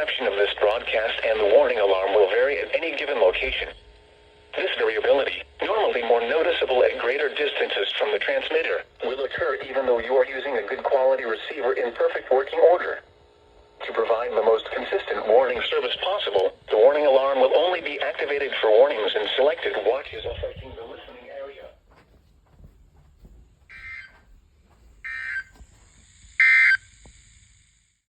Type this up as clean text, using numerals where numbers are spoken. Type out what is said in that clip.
reception of this broadcast and the warning alarm will vary at any given location. This variability, normally more noticeable at greater distances from the transmitter, will occur even though you are using a good quality receiver in perfect working order. To provide the most consistent warning service possible, the warning alarm will only be activated for warnings in selected watches.